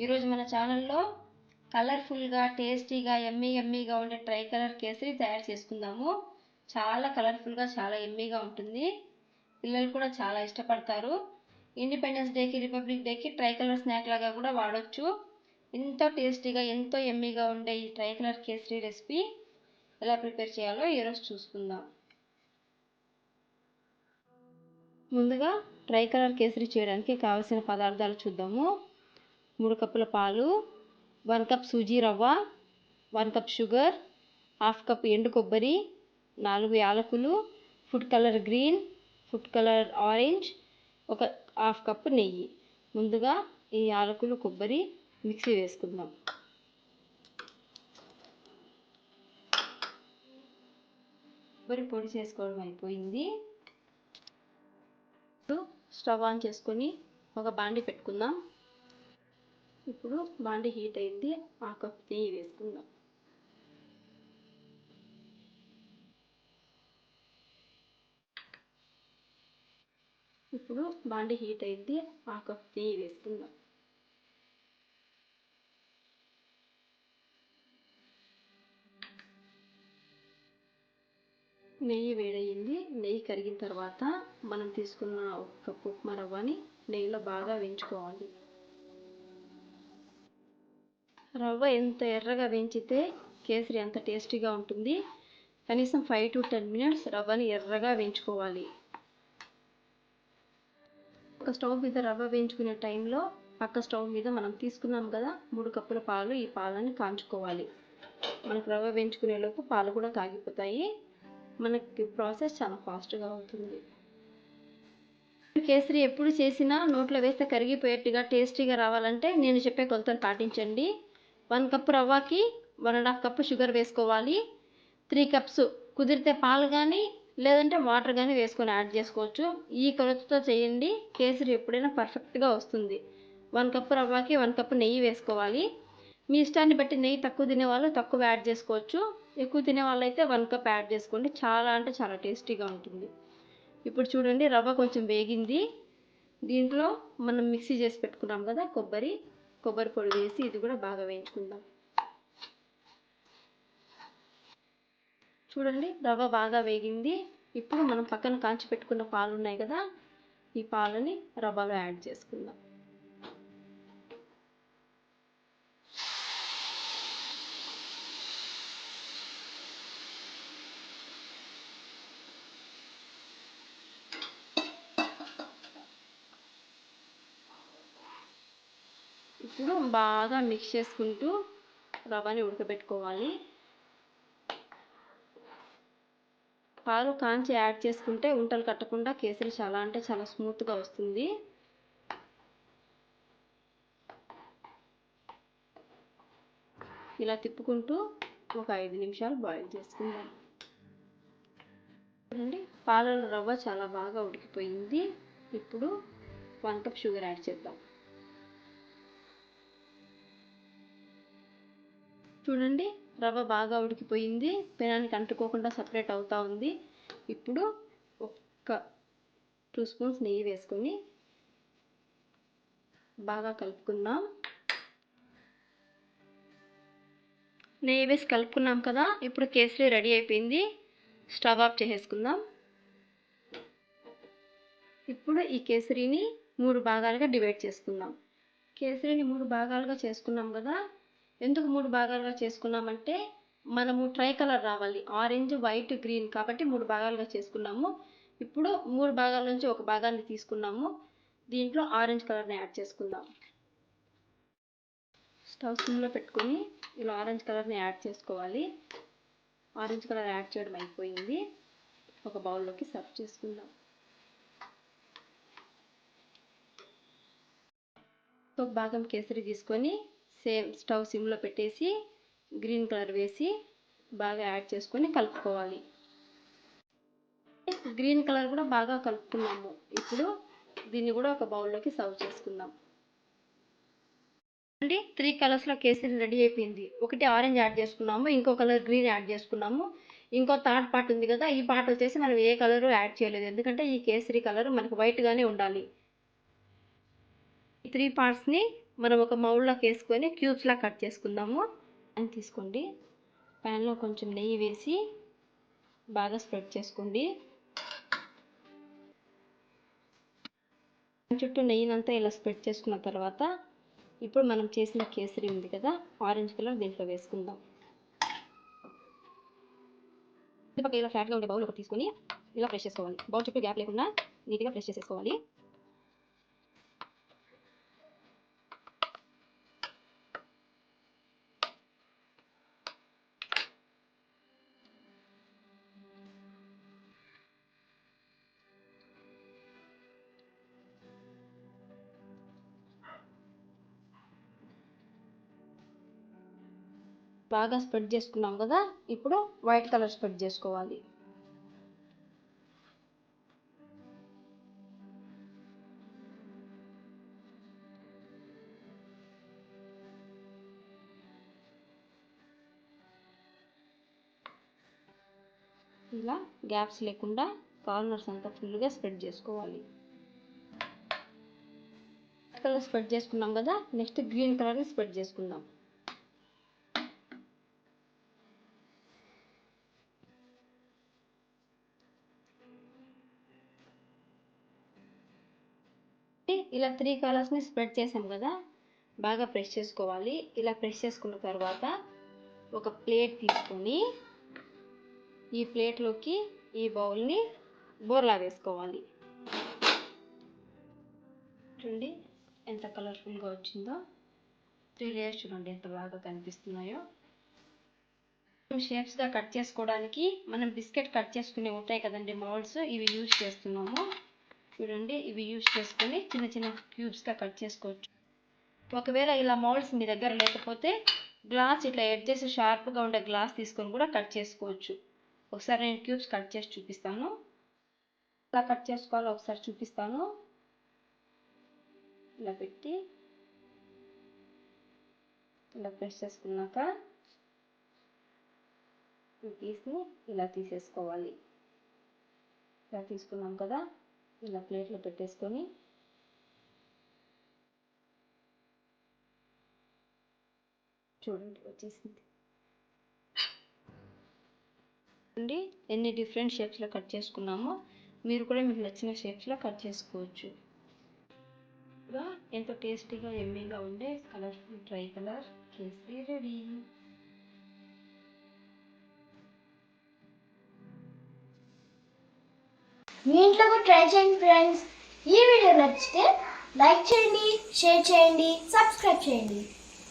ఈరోజు మన ఛానల్లో కలర్ఫుల్గా టేస్టీగా యమ్మీగా ఉండే ట్రై కలర్ కేసరి తయారు చేసుకుందాము. చాలా కలర్ఫుల్గా చాలా యమ్మీగా ఉంటుంది. పిల్లలు కూడా చాలా ఇష్టపడతారు. ఇండిపెండెన్స్ డేకి రిపబ్లిక్ డేకి ట్రై కలర్ స్నాక్ లాగా కూడా వాడొచ్చు. ఎంతో టేస్టీగా ఎంతో యమ్మీగా ఉండే ఈ ట్రై కలర్ కేసరి రెసిపీ ఎలా ప్రిపేర్ చేయాలో ఈరోజు చూసుకుందాం. ముందుగా ట్రై కలర్ కేసరి చేయడానికి కావలసిన పదార్థాలు చూద్దాము. 3 కప్పుల పాలు, 1 కప్ సూజీ రవ్వ, 1 కప్ షుగర్, 1/2 కప్ ఎండు కొబ్బరి, 4 యాలకులు, food colour green, food colour orange, 1/2 cup నెయ్యి. ముందుగా ఈ యాలకులు కొబ్బరి మిక్సీ వేసుకుందాం. కొబ్బరి పొడి చేసుకోవడం అయిపోయింది. ఇప్పుడు స్టవ్ ఆన్ చేసుకొని ఒక బాండి పెట్టుకుందాం. ఇప్పుడు బాండి హీట్ అయింది. 1 కప్ నెయ్యి వేసుకుందాం. ఇప్పుడు బాండి హీట్ అయింది. 1 కప్ నెయ్యి వేసుకుందాం. నెయ్యి వేడయింది. నెయ్యి కరిగిన తర్వాత మనం తీసుకున్న 1 కప్ ఉప్మా రవ్వని నెయ్యిలో బాగా వేయించుకోవాలి. రవ్వ ఎంత ఎర్రగా వేయించితే కేసరి అంత టేస్టీగా ఉంటుంది. కనీసం 5 to 10 minutes రవ్వని ఎర్రగా వేయించుకోవాలి. ఒక స్టవ్ మీద రవ్వ వేయించుకునే టైంలో పక్క స్టవ్ మీద మనం తీసుకున్నాం కదా 3 కప్పుల పాలు, ఈ పాలని కాంచుకోవాలి. మనకు రవ్వ వేయించుకునే లోపు పాలు కూడా కాగిపోతాయి. మనకి ప్రాసెస్ చాలా ఫాస్ట్గా అవుతుంది. కేసరి ఎప్పుడు చేసినా నోట్లో వేస్తే కరిగిపోయేట్టుగా టేస్టీగా రావాలంటే నేను చెప్పే కొలతలు పాటించండి. 1 కప్ రవ్వకి 1.5 కప్ షుగర్ వేసుకోవాలి. 3 కప్స్ కుదిరితే పాలు కానీ లేదంటే వాటర్ కానీ వేసుకొని యాడ్ చేసుకోవచ్చు. ఈ కొలతతో చేయండి, కేసరి ఎప్పుడైనా పర్ఫెక్ట్గా వస్తుంది. 1 కప్ రవ్వకి 1 కప్ నెయ్యి వేసుకోవాలి. మీ ఇష్టాన్ని బట్టి నెయ్యి తక్కువ తినేవాళ్ళు తక్కువ యాడ్ చేసుకోవచ్చు. ఎక్కువ తినే వాళ్ళు అయితే 1 కప్ యాడ్ చేసుకోండి. చాలా అంటే చాలా టేస్టీగా ఉంటుంది. ఇప్పుడు చూడండి, రవ్వ కొంచెం వేగింది. దీంట్లో మనం మిక్సీ చేసి పెట్టుకున్నాం కదా కొబ్బరి పొడి వేసి ఇది కూడా బాగా వేయించుకుందాం. చూడండి, రవ్వ బాగా వేగింది. ఇప్పుడు మనం పక్కన కాంచి పెట్టుకున్న పాలు ఉన్నాయి కదా, ఈ పాలని రవ్వలో యాడ్ చేసుకుందాం. ఇప్పుడు బాగా మిక్స్ చేసుకుంటూ రవ్వని ఉడకబెట్టుకోవాలి. పాలు కాంచి యాడ్ చేసుకుంటే ఉంటలు కట్టకుండా కేసరి చాలా అంటే చాలా స్మూత్గా వస్తుంది. ఇలా తిప్పుకుంటూ ఒక 5 నిమిషాలు బాయిల్ చేసుకుందాం. చూడండి, పాలలో రవ్వ చాలా బాగా ఉడికిపోయింది. ఇప్పుడు 1 కప్ షుగర్ యాడ్ చేద్దాం. చూడండి, రవ్వ బాగా ఉడికిపోయింది. పెనానికి అంటుకోకుండా సపరేట్ అవుతా ఉంది. ఇప్పుడు 2 స్పూన్స్ నెయ్యి వేసుకొని బాగా కలుపుకుందాం. నెయ్యి వేసి కలుపుకున్నాం కదా, ఇప్పుడు కేసరి రెడీ అయిపోయింది. స్టవ్ ఆఫ్ చేసేసుకుందాం. ఇప్పుడు ఈ కేసరిని 3 భాగాలుగా డివైడ్ చేసుకుందాం. కేసరిని 3 భాగాలుగా చేసుకున్నాం కదా, ఎందుకు 3 భాగాలుగా చేసుకున్నామంటే మనము ట్రై కలర్ రావాలి, ఆరెంజ్, వైట్, గ్రీన్, కాబట్టి 3 భాగాలుగా చేసుకున్నాము. ఇప్పుడు 3 భాగాల నుంచి ఒక భాగాన్ని తీసుకున్నాము. దీంట్లో ఆరెంజ్ కలర్ని యాడ్ చేసుకుందాం. స్టవ్ సిమ్లో పెట్టుకొని ఇలా ఆరెంజ్ కలర్ని యాడ్ చేసుకోవాలి. ఆరెంజ్ కలర్ యాడ్ చేయడం అయిపోయింది. ఒక బౌల్లోకి సర్వ్ చేసుకుందాం. ఒక భాగం కేసరి తీసుకొని సేమ్ స్టవ్ సిమ్లో పెట్టేసి గ్రీన్ కలర్ వేసి బాగా యాడ్ చేసుకొని కలుపుకోవాలి. గ్రీన్ కలర్ కూడా బాగా కలుపుకున్నాము. ఇప్పుడు దీన్ని కూడా ఒక బౌల్లోకి సర్వ్ చేసుకుందాం. 3 కలర్స్లో కేసరి రెడీ అయిపోయింది. ఒకటి ఆరెంజ్ యాడ్ చేసుకున్నాము, ఇంకో కలర్ గ్రీన్ యాడ్ చేసుకున్నాము, ఇంకో థర్డ్ పార్ట్ ఉంది కదా, ఈ పార్ట్ వచ్చేసి మనం ఏ కలరు యాడ్ చేయలేదు, ఎందుకంటే ఈ కేసరి కలర్ మనకు వైట్గానే ఉండాలి. ఈ 3 పార్ట్స్ని మనం ఒక మౌల్డ్లోకి వేసుకొని క్యూబ్స్లా కట్ చేసుకుందాము. అని తీసుకోండి, ప్యాన్లో కొంచెం నెయ్యి వేసి బాగా స్ప్రెడ్ చేసుకోండి. చుట్టూ నెయ్యినంతా ఇలా స్ప్రెడ్ చేసుకున్న తర్వాత ఇప్పుడు మనం చేసిన కేసరి ఉంది కదా, ఆరెంజ్ కలర్, దీంట్లో వేసుకుందాం. పక్క ఇలా ఫ్లాట్గా ఉండే బౌల్ ఒకటి తీసుకొని ఇలా ప్రెస్ చేసుకోవాలి. బౌల్ చుట్టూ గ్యాప్ లేకుండా నీట్గా ప్రెస్ చేసేసుకోవాలి. బాగా స్ప్రెడ్ చేసుకున్నాం కదా, ఇప్పుడు వైట్ కలర్ స్ప్రెడ్ చేసుకోవాలి. ఇలా గ్యాప్స్ లేకుండా కార్నర్స్ అంతా ఫుల్గా స్ప్రెడ్ చేసుకోవాలి. కలర్ స్ప్రెడ్ చేసుకున్నాం కదా, నెక్స్ట్ గ్రీన్ కలర్ని స్ప్రెడ్ చేసుకుందాం. ఇలా 3 కలర్స్ని స్ప్రెడ్ చేసాం కదా, బాగా ప్రెస్ చేసుకోవాలి. ఇలా ప్రెస్ చేసుకున్న తర్వాత ఒక ప్లేట్ తీసుకొని ఈ ప్లేట్లోకి ఈ బౌల్ని బోర్లా వేసుకోవాలి. చూడండి ఎంత కలర్ఫుల్గా వచ్చిందో. 3 లేయర్స్ చూడండి ఎంత బాగా కనిపిస్తున్నాయో. షేప్స్గా కట్ చేసుకోవడానికి మనం బిస్కెట్ కట్ చేసుకునే ఉంటాయి కదండి మౌల్డ్స్, ఇవి యూజ్ చేస్తున్నాము. చూడండి, ఇవి యూజ్ చేసుకొని చిన్న చిన్న క్యూబ్స్గా కట్ చేసుకోవచ్చు. ఒకవేళ ఇలా మౌల్డ్స్ మీ దగ్గర లేకపోతే గ్లాస్ ఇట్లా ఎడ్జెస్ షార్ప్గా ఉండే గ్లాస్ తీసుకొని కూడా కట్ చేసుకోవచ్చు. ఒకసారి నేను క్యూబ్స్ కట్ చేసి చూపిస్తాను. ఇలా కట్ చేసుకోవాలో ఒకసారి చూపిస్తాను. ఇలా పెట్టి ఇలా ప్రెస్ చేసుకున్నాక ఈ పీస్ని ఇలా తీసేసుకోవాలి. ఇలా తీసుకున్నాం కదా, ఇలా ప్లేట్లో పెట్టేసుకొని చూడండి వచ్చేసింది. చూడండి ఎన్ని డిఫరెంట్ షేప్స్లో కట్ చేసుకున్నామో. మీరు కూడా మీకు నచ్చిన షేప్స్లో కట్ చేసుకోవచ్చు. ఎంతో టేస్టీగా ఎమ్మీగా ఉండే colourful try colour kesari ready. మీ ఇంట్లో కూడా ట్రై చేయండి ఫ్రెండ్స్. ఈ వీడియో నచ్చితే లైక్ చేయండి, షేర్ చేయండి, సబ్స్క్రైబ్ చేయండి.